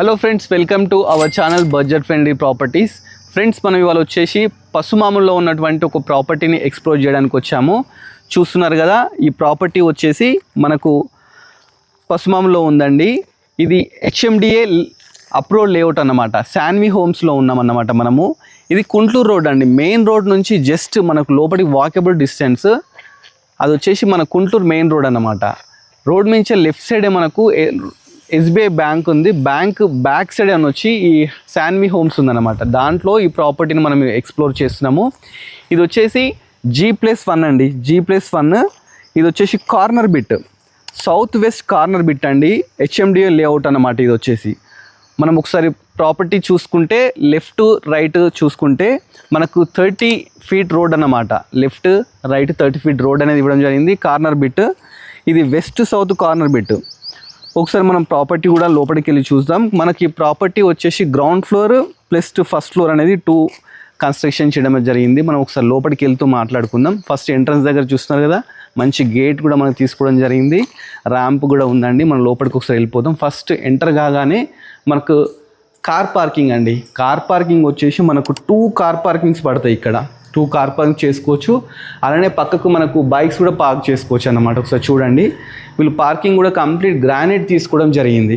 Hello friends, welcome to our channel budget friendly properties. Friends, మనం ఇవాళ వచ్చేసి పసుమాముల్లో ఉన్నటువంటి ఒక ప్రాపర్టీని ఎక్స్ప్లోర్ చేయడానికి వచ్చాము. చూస్తున్నారు కదా, ఈ ప్రాపర్టీ వచ్చేసి మనకు పసుమాములో ఉందండి. ఇది హెచ్ఎండిఏ అప్రోడ్ లేఅవుట్ అన్నమాట. శాన్వి హోమ్స్లో ఉన్నామన్నమాట మనము. ఇది కుంట్లూరు రోడ్ అండి. మెయిన్ రోడ్ నుంచి జస్ట్ మనకు లోపలికి వాకబుల్ డిస్టెన్స్. అది వచ్చేసి మన కుంట్లూరు మెయిన్ రోడ్ అన్నమాట. రోడ్ నుంచి లెఫ్ట్ సైడే మనకు ఎస్బీఐ బ్యాంక్ ఉంది. బ్యాంక్ బ్యాక్ సైడ్ అని వచ్చి ఈ శాన్వి హోమ్స్ ఉందన్నమాట. దాంట్లో ఈ ప్రాపర్టీని మనం ఎక్స్ప్లోర్ చేస్తున్నాము. ఇది వచ్చేసి G+1 అండి. G+1. ఇది వచ్చేసి corner bit, south west corner bit అండి. హెచ్ఎండిఏ లేఅవుట్ అన్నమాట. ఇది వచ్చేసి మనం ఒకసారి ప్రాపర్టీ చూసుకుంటే లెఫ్ట్ రైట్ చూసుకుంటే మనకు 30 ఫీట్ రోడ్ అన్నమాట. లెఫ్ట్ రైట్ 30 ఫీట్ రోడ్ అనేది ఇవ్వడం జరిగింది. కార్నర్ బిట్ ఇది వెస్ట్ సౌత్ కార్నర్ బిట్. ఒకసారి మనం ప్రాపర్టీ కూడా లోపలికి వెళ్ళి చూద్దాం. మనకి ప్రాపర్టీ వచ్చేసి ground floor plus first floor అనేది 2 కన్స్ట్రక్షన్ చేయడం జరిగింది. మనం ఒకసారి లోపలికి వెళ్తూ మాట్లాడుకుందాం. ఫస్ట్ ఎంట్రన్స్ దగ్గర చూస్తున్నారు కదా, మంచి గేట్ కూడా మనకు తీసుకోవడం జరిగింది. ర్యాంప్ కూడా ఉందండి. మనం లోపలికి ఒకసారి వెళ్ళిపోదాం. ఫస్ట్ ఎంటర్ కాగానే మనకు కార్ పార్కింగ్ అండి. కార్ పార్కింగ్ వచ్చేసి మనకు 2 కార్ పార్కింగ్స్ పడతాయి. ఇక్కడ 2 కార్ పార్కింగ్ చేసుకోవచ్చు. అలానే పక్కకు మనకు బైక్స్ కూడా పార్క్ చేసుకోవచ్చు అన్నమాట. ఒకసారి చూడండి, వీళ్ళు పార్కింగ్ కూడా కంప్లీట్ గ్రానైట్ తీసుకోవడం జరిగింది.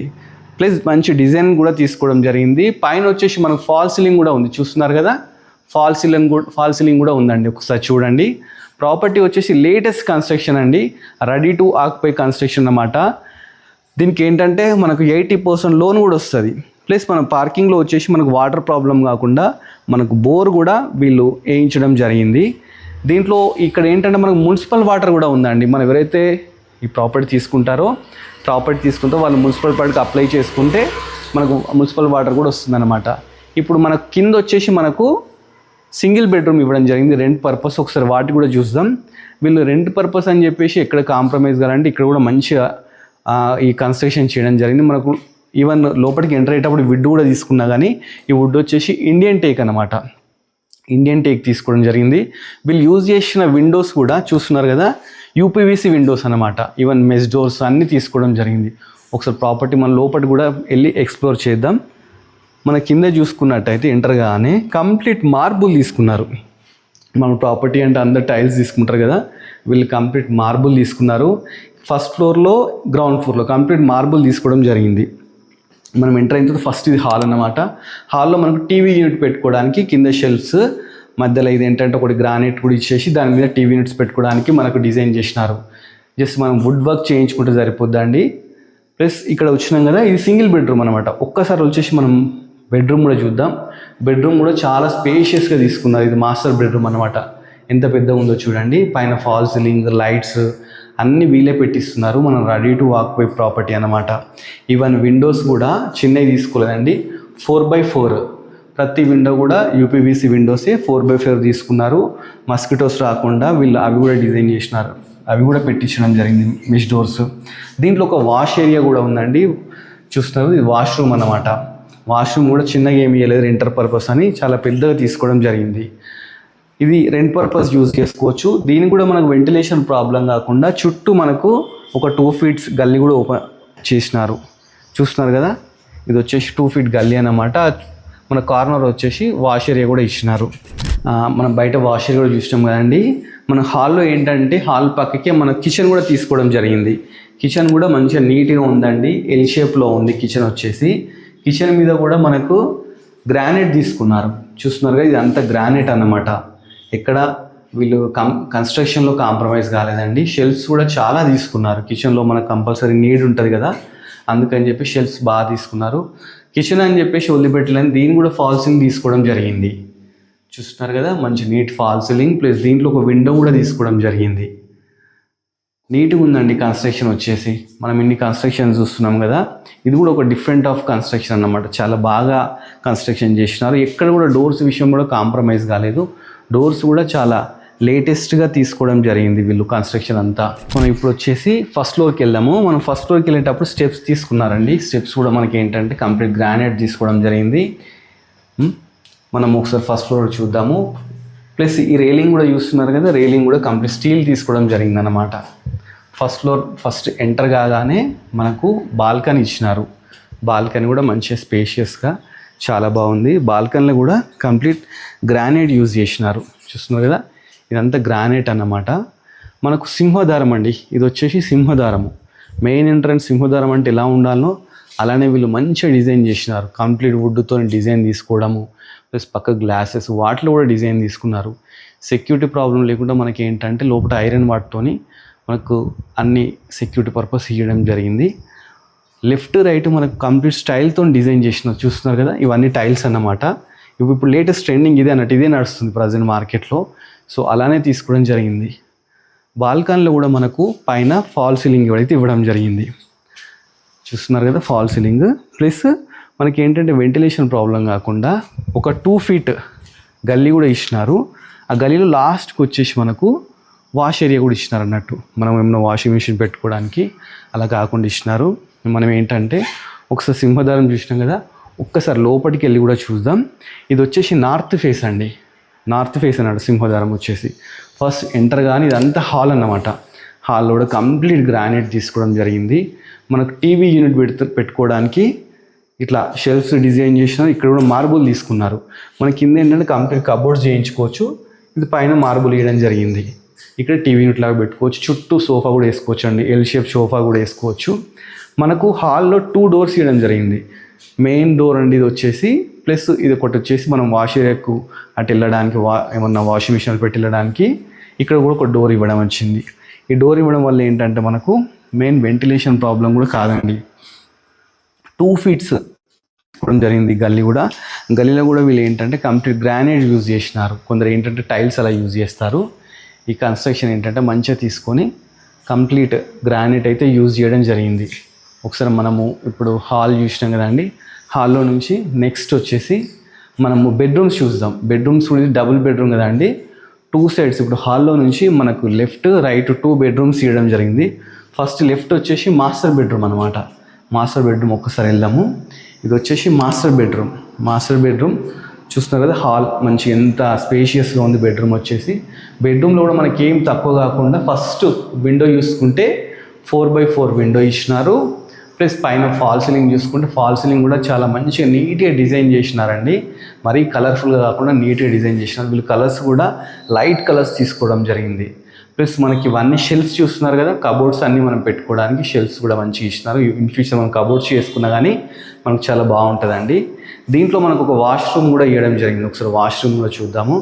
ప్లస్ మంచి డిజైన్ కూడా తీసుకోవడం జరిగింది. పైన వచ్చేసి మనకు ఫాల్ సీలింగ్ కూడా ఉంది. చూస్తున్నారు కదా, ఫాల్ సీలింగ్ కూడా ఉందండి. ఒకసారి చూడండి. ప్రాపర్టీ వచ్చేసి లేటెస్ట్ కన్స్ట్రక్షన్ అండి. రెడీ టు ఆక్యుపై కన్స్ట్రక్షన్ అన్నమాట. దీనికి ఏంటంటే మనకు 80% లోన్ కూడా వస్తుంది. ప్లస్ మన పార్కింగ్లో వచ్చేసి మనకు వాటర్ ప్రాబ్లం కాకుండా మనకు బోర్ కూడా వీళ్ళు వేయించడం జరిగింది. దీంట్లో ఇక్కడ ఏంటంటే మనకు మున్సిపల్ వాటర్ కూడా ఉందండి. మనం ఎవరైతే ఈ ప్రాపర్టీ తీసుకుంటారో వాళ్ళు మున్సిపల్ వాటర్కి అప్లై చేసుకుంటే మనకు మున్సిపల్ వాటర్ కూడా వస్తుందన్నమాట. ఇప్పుడు మనకు కింద వచ్చేసి మనకు సింగిల్ బెడ్రూమ్ ఇవ్వడం జరిగింది రెంట్ పర్పస్. ఒకసారి వాటి కూడా చూద్దాం. వీళ్ళు రెంట్ పర్పస్ అని చెప్పేసి ఎక్కడ కాంప్రమైజ్ కావాలంటే ఇక్కడ కూడా మంచిగా ఈ కన్స్ట్రక్షన్ చేయడం జరిగింది. మనకు ఈవెన్ లోపలికి ఎంటర్ అయ్యేటప్పుడు వుడ్ కూడా తీసుకున్నా కానీ ఈ వుడ్ వచ్చేసి ఇండియన్ టేక్ అన్నమాట. ఇండియన్ టేక్ తీసుకోవడం జరిగింది. వీళ్ళు యూజ్ చేసిన విండోస్ కూడా చూస్తున్నారు కదా, యూపీవీసీ విండోస్ అన్నమాట. ఈవెన్ మెస్ డోర్స్ అన్నీ తీసుకోవడం జరిగింది. ఒకసారి ప్రాపర్టీ మన లోపలికి కూడా వెళ్ళి ఎక్స్ప్లోర్ చేద్దాం. మన కింద చూసుకున్నట్టయితే ఎంటర్ కాగానే కంప్లీట్ మార్బుల్ తీసుకున్నారు. మన ప్రాపర్టీ అంటే అందరు టైల్స్ తీసుకుంటారు కదా, వీళ్ళు కంప్లీట్ మార్బుల్ తీసుకున్నారు. ఫస్ట్ ఫ్లోర్లో గ్రౌండ్ ఫ్లోర్లో కంప్లీట్ మార్బుల్ తీసుకోవడం జరిగింది. మనం ఎంటర్ అయిన తర్వాత ఫస్ట్ ఇది హాల్ అన్నమాట. హాల్లో మనకు టీవీ యూనిట్ పెట్టుకోవడానికి కింద షెల్ఫ్స్ మధ్యలో ఇది ఏంటంటే ఒకటి గ్రానైట్ కూడా ఇచ్చేసి దాని మీద టీవీ యూనిట్స్ పెట్టుకోవడానికి మనకు డిజైన్ చేసినారు. జస్ట్ మనం వుడ్ వర్క్ చేయించుకుంటే సరిపోద్దండి. ప్లస్ ఇక్కడ వచ్చినాం కదా, ఇది సింగిల్ బెడ్రూమ్ అనమాట. ఒక్కసారి వచ్చేసి మనం బెడ్రూమ్ కూడా చూద్దాం. బెడ్రూమ్ కూడా చాలా స్పేషియస్గా తీసుకున్నారు. ఇది మాస్టర్ బెడ్రూమ్ అనమాట. ఎంత పెద్దగా ఉందో చూడండి. పైన ఫాల్ సీలింగ్, లైట్స్ అన్నీ వీళ్ళే పెట్టిస్తున్నారు. మనం రెడీ టు ఆక్యుపై ప్రాపర్టీ అనమాట. ఈవెన్ విండోస్ కూడా చిన్నవి తీసుకోలేదండి, 4x4. ప్రతి విండో కూడా యూపీవీసీ విండోసే 4x4 తీసుకున్నారు. మస్కిటోస్ రాకుండా వీళ్ళు అవి కూడా డిజైన్ చేసినారు. అవి కూడా పెట్టించడం జరిగింది, మెష్ డోర్స్. దీంట్లో ఒక వాష్ ఏరియా కూడా ఉందండి. చూస్తున్నారు, ఇది వాష్రూమ్ అన్నమాట. వాష్రూమ్ కూడా చిన్నగా ఏమి ఇవ్వలేదు, రెంటర్ పర్పస్ అని చాలా పెద్దగా తీసుకోవడం జరిగింది. ఇది రెంట్ పర్పస్ యూజ్ చేసుకోవచ్చు. దీనికి కూడా మనకు వెంటిలేషన్ ప్రాబ్లం కాకుండా చుట్టూ మనకు ఒక 2 ఫీట్స్ గల్లీ కూడా ఓపెన్ చేసినారు. చూస్తున్నారు కదా, ఇది వచ్చేసి 2 ఫీట్ గల్లీ అన్నమాట. మన కార్నర్ వచ్చేసి వాష్ ఏరియా కూడా ఇచ్చినారు. మనం బయట వాష్ ఏరియా కూడా చూసినాం కదండి. మన హాల్లో ఏంటంటే హాల్ పక్కకే మన కిచెన్ కూడా తీసుకోవడం జరిగింది. కిచెన్ కూడా మంచిగా నీట్గా ఉందండి. ఎల్ షేప్లో ఉంది కిచెన్ వచ్చేసి. కిచెన్ మీద కూడా మనకు గ్రానైట్ తీసుకున్నారు. చూస్తున్నారు కదా, ఇది అంతా గ్రానైట్ అన్నమాట. ఎక్కడ వీళ్ళు కన్స్ట్రక్షన్లో కాంప్రమైజ్ కాలేదండి. షెల్ఫ్స్ కూడా చాలా తీసుకున్నారు. కిచెన్లో మనకు కంపల్సరీ నీడ్ ఉంటుంది కదా, అందుకని చెప్పి షెల్ఫ్స్ బాగా తీసుకున్నారు. కిచెన్ అని చెప్పేసి వదిలిపెట్టలేని దీన్ని కూడా ఫాల్ సీలింగ్ తీసుకోవడం జరిగింది. చూస్తున్నారు కదా, మంచి నీట్ ఫాల్ సీలింగ్. ప్లస్ దీంట్లో ఒక విండో కూడా తీసుకోవడం జరిగింది. నీట్గా ఉందండి కన్స్ట్రక్షన్ వచ్చేసి. మనం ఇన్ని కన్స్ట్రక్షన్ చూస్తున్నాం కదా, ఇది కూడా ఒక డిఫరెంట్ ఆఫ్ కన్స్ట్రక్షన్ అన్నమాట. చాలా బాగా కన్స్ట్రక్షన్ చేసినారు. ఎక్కడ కూడా డోర్స్ విషయం కూడా కాంప్రమైజ్ కాలేదు. డోర్స్ కూడా చాలా లేటెస్ట్గా తీసుకోవడం జరిగింది వీళ్ళు కన్స్ట్రక్షన్ అంతా. మనం ఇప్పుడు వచ్చేసి ఫస్ట్ ఫ్లోర్కి వెళ్దాము. మనం ఫస్ట్ ఫ్లోర్కి వెళ్ళేటప్పుడు స్టెప్స్ తీసుకున్నారండి. స్టెప్స్ కూడా మనకి ఏంటంటే కంప్లీట్ గ్రానైట్ తీసుకోవడం జరిగింది. మనం ఒకసారి ఫస్ట్ ఫ్లోర్ చూద్దాము. ప్లస్ ఈ రైలింగ్ కూడా చూస్తున్నారు కదా, రైలింగ్ కూడా కంప్లీట్ స్టీల్ తీసుకోవడం జరిగింది అన్నమాట. ఫస్ట్ ఫ్లోర్ ఫస్ట్ ఎంటర్ కాగానే మనకు బాల్కనీ ఇచ్చినారు. బాల్కనీ కూడా మంచిగా స్పేషియస్గా చాలా బాగుంది. బాల్కనీలో కూడా కంప్లీట్ గ్రానైట్ యూజ్ చేసినారు. చూస్తున్నారు కదా, ఇదంతా గ్రానైట్ అన్నమాట. మనకు సింహద్వారం అండి, ఇది వచ్చేసి సింహద్వారము. మెయిన్ ఎంట్రన్స్ సింహద్వారం అంటే ఎలా ఉండాలో అలానే వీళ్ళు మంచిగా డిజైన్ చేసినారు. కంప్లీట్ వుడ్తో డిజైన్ తీసుకోవడము, ప్లస్ పక్క గ్లాసెస్ వాటిలో కూడా డిజైన్ తీసుకున్నారు. సెక్యూరిటీ ప్రాబ్లం లేకుండా మనకి ఏంటంటే లోపల ఐరన్ వాటితోని మనకు అన్ని సెక్యూరిటీ పర్పస్ ఇవ్వడం జరిగింది. లెఫ్ట్ రైట్ మనకు కంప్లీట్ స్టైల్తో డిజైన్ చేసినారు. చూస్తున్నారు కదా, ఇవన్నీ టైల్స్ అన్నమాట. ఇప్పుడు లేటెస్ట్ ట్రెండింగ్ ఇదే అన్నట్టు, ఇదే నడుస్తుంది ప్రజెంట్ మార్కెట్లో. సో అలానే తీసుకోవడం జరిగింది. బాల్కనీలో కూడా మనకు పైన ఫాల్ సీలింగ్ అయితే ఇవ్వడం జరిగింది. చూస్తున్నారు కదా, ఫాల్ సీలింగ్. ప్లస్ మనకి ఏంటంటే వెంటిలేషన్ ప్రాబ్లం కాకుండా ఒక 2 feet గల్లీ కూడా ఇచ్చినారు. ఆ గల్లీలో లాస్ట్కి వచ్చేసి మనకు వాష్ ఏరియా కూడా ఇచ్చినారు అన్నట్టు. మనం ఏమైనా వాషింగ్ మిషన్ పెట్టుకోవడానికి అలా కాకుండా ఇచ్చినారు. మనం ఏంటంటే ఒకసారి సింహద్వారం చూసినాం కదా, ఒక్కసారి లోపలికి వెళ్ళి కూడా చూద్దాం. ఇది వచ్చేసి నార్త్ ఫేస్ అండి, నార్త్ ఫేస్ అన్నాడు సింహద్వారం వచ్చేసి. ఫస్ట్ ఎంటర్ కానీ ఇదంతా హాల్ అన్నమాట. హాల్లో కూడా కంప్లీట్ గ్రానైట్ తీసుకోవడం జరిగింది. మనకు టీవీ యూనిట్ పెట్టుకోవడానికి ఇట్లా షెల్ఫ్స్ డిజైన్ చేసినారు. ఇక్కడ కూడా మార్బుల్ తీసుకున్నారు. మన కింద ఏంటంటే కంప్లీట్ కబోర్డ్స్ చేయించుకోవచ్చు. ఇది పైన మార్బుల్ వేయడం జరిగింది. ఇక్కడ టీవీ యూనిట్ లాగా పెట్టుకోవచ్చు. చుట్టూ సోఫా కూడా వేసుకోవచ్చు అండి, ఎల్ షేప్ సోఫా కూడా వేసుకోవచ్చు. మనకు హాల్లో 2 doors ఇవ్వడం జరిగింది. మెయిన్ డోర్ అండి ఇది వచ్చేసి, ప్లస్ ఇది ఒకటి వచ్చేసి మనం వాష్ ఏరియాకు అటు వెళ్ళడానికి, ఏమన్నా వాషింగ్ మిషన్ పెట్టి వెళ్ళడానికి ఇక్కడ కూడా ఒక డోర్ ఇవ్వడం వచ్చింది. ఈ డోర్ ఇవ్వడం వల్ల ఏంటంటే మనకు మెయిన్ వెంటిలేషన్ ప్రాబ్లం కూడా కాదండి. 2 feet ఇవ్వడం జరిగింది గల్లీ కూడా. గల్లీలో కూడా వీళ్ళు ఏంటంటే కంప్లీట్ గ్రానైట్ యూజ్ చేసినారు. కొందరు ఏంటంటే టైల్స్ అలా యూజ్ చేస్తారు. ఈ కన్స్ట్రక్షన్ ఏంటంటే మంచిగా తీసుకొని కంప్లీట్ గ్రానైట్ అయితే యూజ్ చేయడం జరిగింది. ఒకసారి మనము ఇప్పుడు హాల్ చూసినాం కదండి, హాల్లో నుంచి నెక్స్ట్ వచ్చేసి మనము బెడ్రూమ్స్ చూద్దాం. బెడ్రూమ్స్ కూడా డబుల్ బెడ్రూమ్ కదండి, 2 sides. ఇప్పుడు హాల్లో నుంచి మనకు లెఫ్ట్ రైట్ 2 bedrooms ఇవ్వడం జరిగింది. ఫస్ట్ లెఫ్ట్ వచ్చేసి మాస్టర్ బెడ్రూమ్ అనమాట. మాస్టర్ బెడ్రూమ్ ఒక్కసారి వెళ్దాము. ఇది వచ్చేసి మాస్టర్ బెడ్రూమ్. మాస్టర్ బెడ్రూమ్ చూస్తున్నారు కదా, హాల్ మంచి ఎంత స్పేషియస్గా ఉంది. బెడ్రూమ్ వచ్చేసి బెడ్రూమ్లో కూడా మనకి ఏం తక్కువ కాకుండా ఫస్ట్ విండో చూసుకుంటే 4x4 విండో ఇచ్చినారు. ప్లస్ పైన ఫాల్ సీలింగ్ చూసుకుంటే ఫాల్ సీలింగ్ కూడా చాలా మంచిగా నీట్గా డిజైన్ చేసినారండి. మరీ కలర్ఫుల్గా కాకుండా నీట్గా డిజైన్ చేసినారు. వీళ్ళు కలర్స్ కూడా లైట్ కలర్స్ తీసుకోవడం జరిగింది. ప్లస్ మనకి ఇవన్నీ షెల్ఫ్స్ చూస్తున్నారు కదా, కబోర్డ్స్ అన్నీ మనం పెట్టుకోవడానికి షెల్ఫ్స్ కూడా మంచిగా ఇచ్చినారు. ఇన్ ఫ్యూచర్ మనం కబోర్డ్స్ చేసుకున్నా కానీ మనకు చాలా బాగుంటుందండి. దీంట్లో మనకు ఒక వాష్రూమ్ కూడా ఇవ్వడం జరిగింది. ఒకసారి వాష్రూమ్ కూడా చూద్దాము.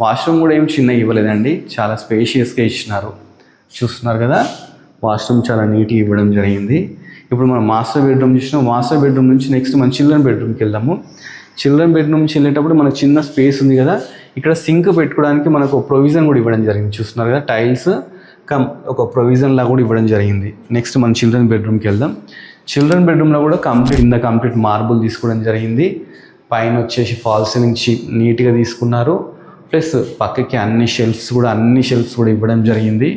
వాష్రూమ్ కూడా ఏం చిన్న ఇవ్వలేదండి, చాలా స్పేషియస్గా ఇచ్చినారు. చూస్తున్నారు కదా, వాష్రూమ్ చాలా నీట్గా ఇవ్వడం జరిగింది. ఇప్పుడు మనం మాస్టర్ బెడ్రూమ్ చూసినాం. మాస్టర్ బెడ్రూమ్ నుంచి నెక్స్ట్ మనం చిల్డ్రన్ బెడ్రూమ్కి వెళ్దాము. చిల్డ్రన్ బెడ్రూమ్ నుంచి వెళ్ళేటప్పుడు మనకు చిన్న స్పేస్ ఉంది కదా, ఇక్కడ సింక్ పెట్టుకోవడానికి మనకు ప్రొవిజన్ కూడా ఇవ్వడం జరిగింది. చూస్తున్నారు కదా, టైల్స్ ఒక ప్రొవిజన్ లాగా కూడా ఇవ్వడం జరిగింది. నెక్స్ట్ మనం చిల్డ్రన్ బెడ్రూమ్కి వెళ్దాం. చిల్డ్రన్ బెడ్రూమ్లో కూడా కంప్లీట్ మార్బుల్ తీసుకోవడం జరిగింది. పైన వచ్చేసి ఫాల్ సీలింగ్ నీట్గా తీసుకున్నారు. ప్లస్ పక్కకి అన్ని షెల్ఫ్స్ కూడా ఇవ్వడం జరిగింది.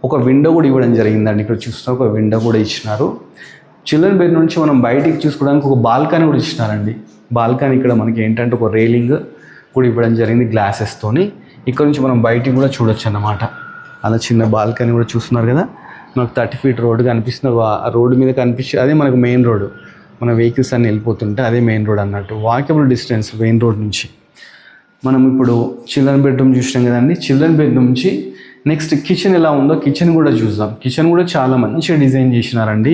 ఒక విండో కూడా ఇవ్వడం జరిగిందండి. ఇక్కడ చూస్తున్నా ఒక విండో కూడా ఇచ్చినారు. చిల్డ్రన్ బెడ్ నుంచి మనం బయటికి చూసుకోవడానికి ఒక బాల్కనీ కూడా ఇచ్చినారండి. బాల్కనీ ఇక్కడ మనకి ఏంటంటే ఒక రైలింగ్ కూడా ఇవ్వడం జరిగింది గ్లాసెస్తోని. ఇక్కడ నుంచి మనం బయటికి కూడా చూడొచ్చు అన్నమాట. అలా చిన్న బాల్కనీ కూడా చూస్తున్నారు కదా. మనకు 30 feet రోడ్డు కనిపిస్తుంది. ఆ రోడ్డు మీద కనిపించే అదే మనకు మెయిన్ రోడ్డు. మన వెహికల్స్ అన్నీ వెళ్ళిపోతుంటే అదే మెయిన్ రోడ్ అన్నట్టు, వాకబుల్ డిస్టెన్స్ మెయిన్ రోడ్ నుంచి. మనం ఇప్పుడు చిల్డ్రన్ బెడ్రూమ్ చూసినాం కదండి. చిల్డ్రన్ బెడ్రూమ్ నుంచి నెక్స్ట్ కిచెన్ ఎలా ఉందో కిచెన్ కూడా చూద్దాం. కిచెన్ కూడా చాలా మంచిగా డిజైన్ చేసినారండి.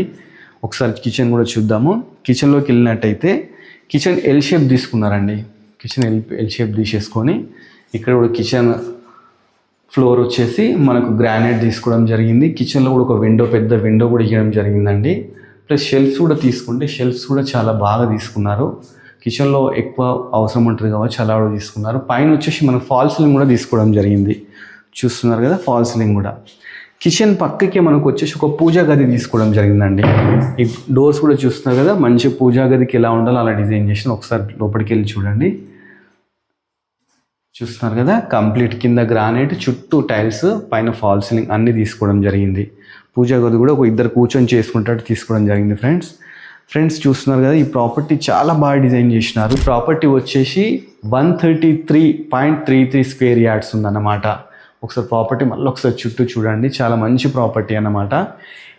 ఒకసారి కిచెన్ కూడా చూద్దాము. కిచెన్లోకి వెళ్ళినట్టయితే కిచెన్ ఎల్ షేప్ తీసుకున్నారండి. కిచెన్ ఎల్ షేప్ తీసేసుకొని ఇక్కడ కూడా కిచెన్ ఫ్లోర్ వచ్చేసి మనకు గ్రానైట్ తీసుకోవడం జరిగింది. కిచెన్లో కూడా ఒక పెద్ద విండో కూడా ఇవ్వడం జరిగిందండి. ప్లస్ షెల్ఫ్స్ కూడా తీసుకుంటే షెల్ఫ్స్ కూడా చాలా బాగా తీసుకున్నారు. కిచెన్లో ఎక్కువ అవసరం ఉంటుంది కాబట్టి చాలా కూడా తీసుకున్నారు. పైన వచ్చేసి మనకు ఫాల్ సీలింగ్ కూడా తీసుకోవడం జరిగింది. చూస్తున్నారు కదా, ఫాల్ సీలింగ్ కూడా. కిచెన్ పక్కకి మనకు వచ్చేసి ఒక పూజా గది తీసుకోవడం జరిగిందండి. ఈ డోర్స్ కూడా చూస్తున్నారు కదా, మంచి పూజా గదికి ఎలా ఉండాలో అలా డిజైన్ చేసిన. ఒకసారి లోపలికి వెళ్ళి చూడండి. చూస్తున్నారు కదా, కంప్లీట్ కింద గ్రానైట్, చుట్టూ టైల్స్, పైన ఫాల్ సీలింగ్ అన్నీ తీసుకోవడం జరిగింది. పూజా గది కూడా ఒక 2 కూర్చొని చేసుకుంటాడు తీసుకోవడం జరిగింది. ఫ్రెండ్స్ చూస్తున్నారు కదా, ఈ ప్రాపర్టీ చాలా బాగా డిజైన్ చేసినారు. ప్రాపర్టీ వచ్చేసి 133.33 square yards ఉందన్నమాట. ఒకసారి ప్రాపర్టీ మళ్ళీ ఒకసారి చుట్టూ చూడండి, చాలా మంచి ప్రాపర్టీ అన్నమాట.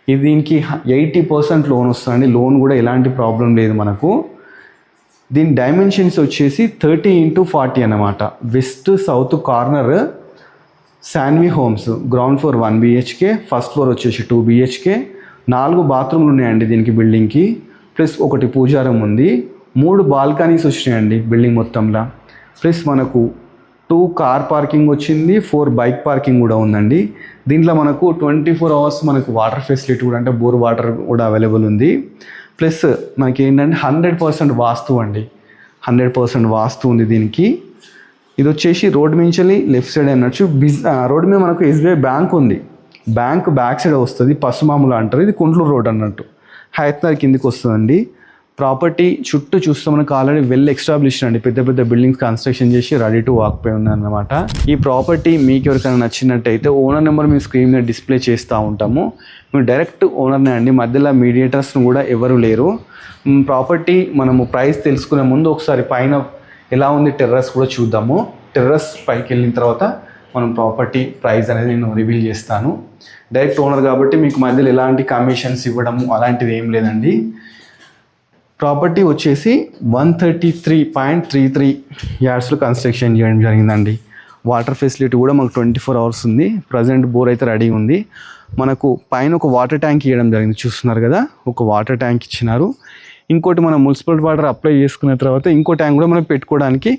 ఇది దీనికి 80% లోన్ వస్తుందండి. లోన్ కూడా ఎలాంటి ప్రాబ్లం లేదు మనకు. దీని డైమెన్షన్స్ వచ్చేసి 30x40 అన్నమాట. West south corner Shanvi homes, ground floor 1 BHK, first floor వచ్చేసి 2 BHK, 4 బాత్రూమ్లు ఉన్నాయండి దీనికి బిల్డింగ్కి, ప్లస్ ఒకటి పూజారం ఉంది, 3 బాల్కనీస్ వచ్చినాయండి బిల్డింగ్ మొత్తంలో, ప్లస్ మనకు 2 కార్ పార్కింగ్ వచ్చింది, 4 బైక్ పార్కింగ్ కూడా ఉందండి. దీంట్లో మనకు 24 hours మనకు వాటర్ ఫెసిలిటీ కూడా, అంటే బోర్ వాటర్ కూడా అవైలబుల్ ఉంది. ప్లస్ మనకి ఏంటంటే 100% వాస్తు అండి, 100% వాస్తు ఉంది దీనికి. ఇది వచ్చేసి రోడ్ మించలి లెఫ్ట్ సైడ్ అన్నట్టు రోడ్ మీద మనకు SBI బ్యాంక్ ఉంది, బ్యాంక్ బ్యాక్ సైడ్ వస్తుంది, పసుమాములు అంటారు. ఇది కుంట్లూరు రోడ్ అన్నట్టు, హైత్నగర్ కిందికి వస్తుందండి. ప్రాపర్టీ చుట్టూ చూస్తే మనకు ఆల్రెడీ వెల్ ఎస్టాబ్లిష్డ్ అండి, పెద్ద పెద్ద బిల్డింగ్స్ కన్స్ట్రక్షన్ చేసి రెడీ టు వాక్ పై ఉందన్నమాట. ఈ ప్రాపర్టీ మీకు ఎవరికైనా నచ్చినట్టయితే ఓనర్ నెంబర్ మీ స్క్రీన్ మీద డిస్ప్లే చేస్తూ ఉంటాము. మీరు డైరెక్ట్ ఓనర్నే అండి, మధ్యలో మీడియేటర్స్ను కూడా ఎవరు లేరు. ప్రాపర్టీ మనము ప్రైస్ తెలుసుకునే ముందు ఒకసారి పైన ఎలా ఉంది టెర్రస్ కూడా చూద్దాము. టెర్రస్ పైకి వెళ్ళిన తర్వాత మనం ప్రాపర్టీ ప్రైస్ అనేది నేను రివీల్ చేస్తాను. డైరెక్ట్ ఓనర్ కాబట్టి మీకు మధ్యలో ఎలాంటి కమిషన్స్ ఇవ్వడము అలాంటిది ఏం లేదండి. ప్రాపర్టీ వచ్చేసి 133.33 యార్డ్స్లో కన్స్ట్రక్షన్ చేయడం జరిగిందండి. వాటర్ ఫెసిలిటీ కూడా మనకు 24 hours ఉంది. ప్రజెంట్ బోర్ అయితే రెడీ ఉంది. మనకు పైన ఒక వాటర్ ట్యాంక్ ఇవ్వడం జరిగింది, చూస్తున్నారు కదా, ఒక వాటర్ ట్యాంక్ ఇచ్చినారు. ఇంకోటి మనం మున్సిపల్ వాటర్ అప్లై చేసుకున్న తర్వాత ఇంకో ట్యాంక్ కూడా మనం పెట్టుకోవడానికి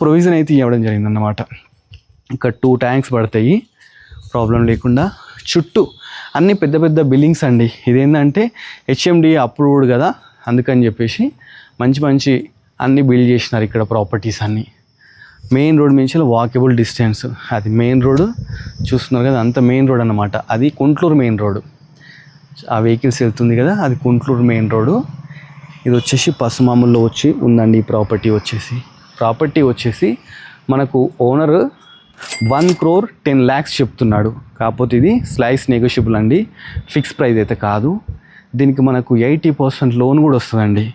ప్రొవిజన్ అయితే ఇవ్వడం జరిగిందన్నమాట. ఇక్కడ 2 ట్యాంక్స్ పడతాయి ప్రాబ్లం లేకుండా. చుట్టూ అన్ని పెద్ద పెద్ద బిల్డింగ్స్ అండి. ఇదేంటంటే HMDA అప్రూవ్డ్ కదా, అందుకని చెప్పేసి మంచి మంచి అన్నీ బిల్డ్ చేసినారు ఇక్కడ ప్రాపర్టీస్ అన్నీ. మెయిన్ రోడ్ నుంచి వాకబుల్ డిస్టెన్స్, అది మెయిన్ రోడ్ చూస్తున్నారు కదా, అంత మెయిన్ రోడ్ అన్నమాట. అది కుంట్లూరు మెయిన్ రోడ్, ఆ వెహికల్స్ వెళ్తుంది కదా, అది కుంట్లూరు మెయిన్ రోడ్. ఇది వచ్చేసి పసుమాముల్లో వచ్చి ఉందండి ఈ ప్రాపర్టీ వచ్చేసి మనకు ఓనర్ 1,10,00,000 చెప్తున్నాడు. కాకపోతే ఇది స్లైస్ నెగోషియబుల్ అండి, ఫిక్స్ ప్రైస్ అయితే కాదు. దీనికి మనకు 80% లోన్ కూడా వస్తుందండి.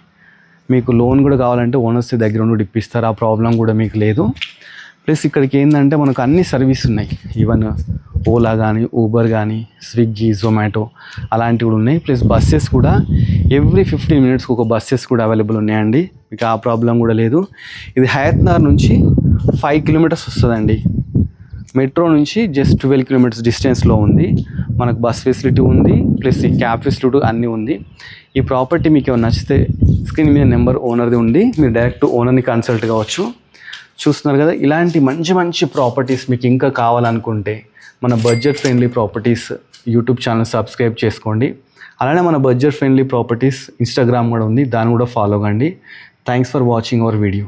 మీకు లోన్ కూడా కావాలంటే ఓనర్స్ దగ్గర ఉండి ఇప్పిస్తారు, ఆ ప్రాబ్లం కూడా మీకు లేదు. ప్లస్ ఇక్కడికి ఏంటంటే మనకు అన్ని సర్వీస్ ఉన్నాయి, ఈవెన్ ఓలా కానీ ఊబర్ కానీ స్విగ్గీ జొమాటో అలాంటివి కూడా ఉన్నాయి. ప్లస్ బస్సెస్ కూడా ఎవ్రీ 15 minutes ఒక బస్సెస్ కూడా అవైలబుల్ ఉన్నాయండి, మీకు ఆ ప్రాబ్లం కూడా లేదు. ఇది హయత్నగర్ నుంచి 5 kilometers వస్తుందండి. మెట్రో నుంచి జస్ట్ 12 kilometers డిస్టెన్స్లో ఉంది. మనకు బస్ ఫెసిలిటీ ఉంది, ప్లస్ ఈ క్యాబ్ ఫెసిలిటీ అన్నీ ఉంది. ఈ ప్రాపర్టీ మీకు ఏమైనా నచ్చితే స్క్రీన్ మీద నెంబర్ ఓనర్ది ఉంది, మీరు డైరెక్ట్ ఓనర్ని కన్సల్ట్ కావచ్చు. చూస్తున్నారు కదా, ఇలాంటి మంచి మంచి ప్రాపర్టీస్ మీకు ఇంకా కావాలనుకుంటే మన budget friendly properties YouTube channel subscribe చేసుకోండి. అలానే మన బడ్జెట్ ఫ్రెండ్లీ ప్రాపర్టీస్ ఇన్స్టాగ్రామ్ కూడా ఉంది, దాన్ని కూడా ఫాలో కండి. Thanks for watching our video.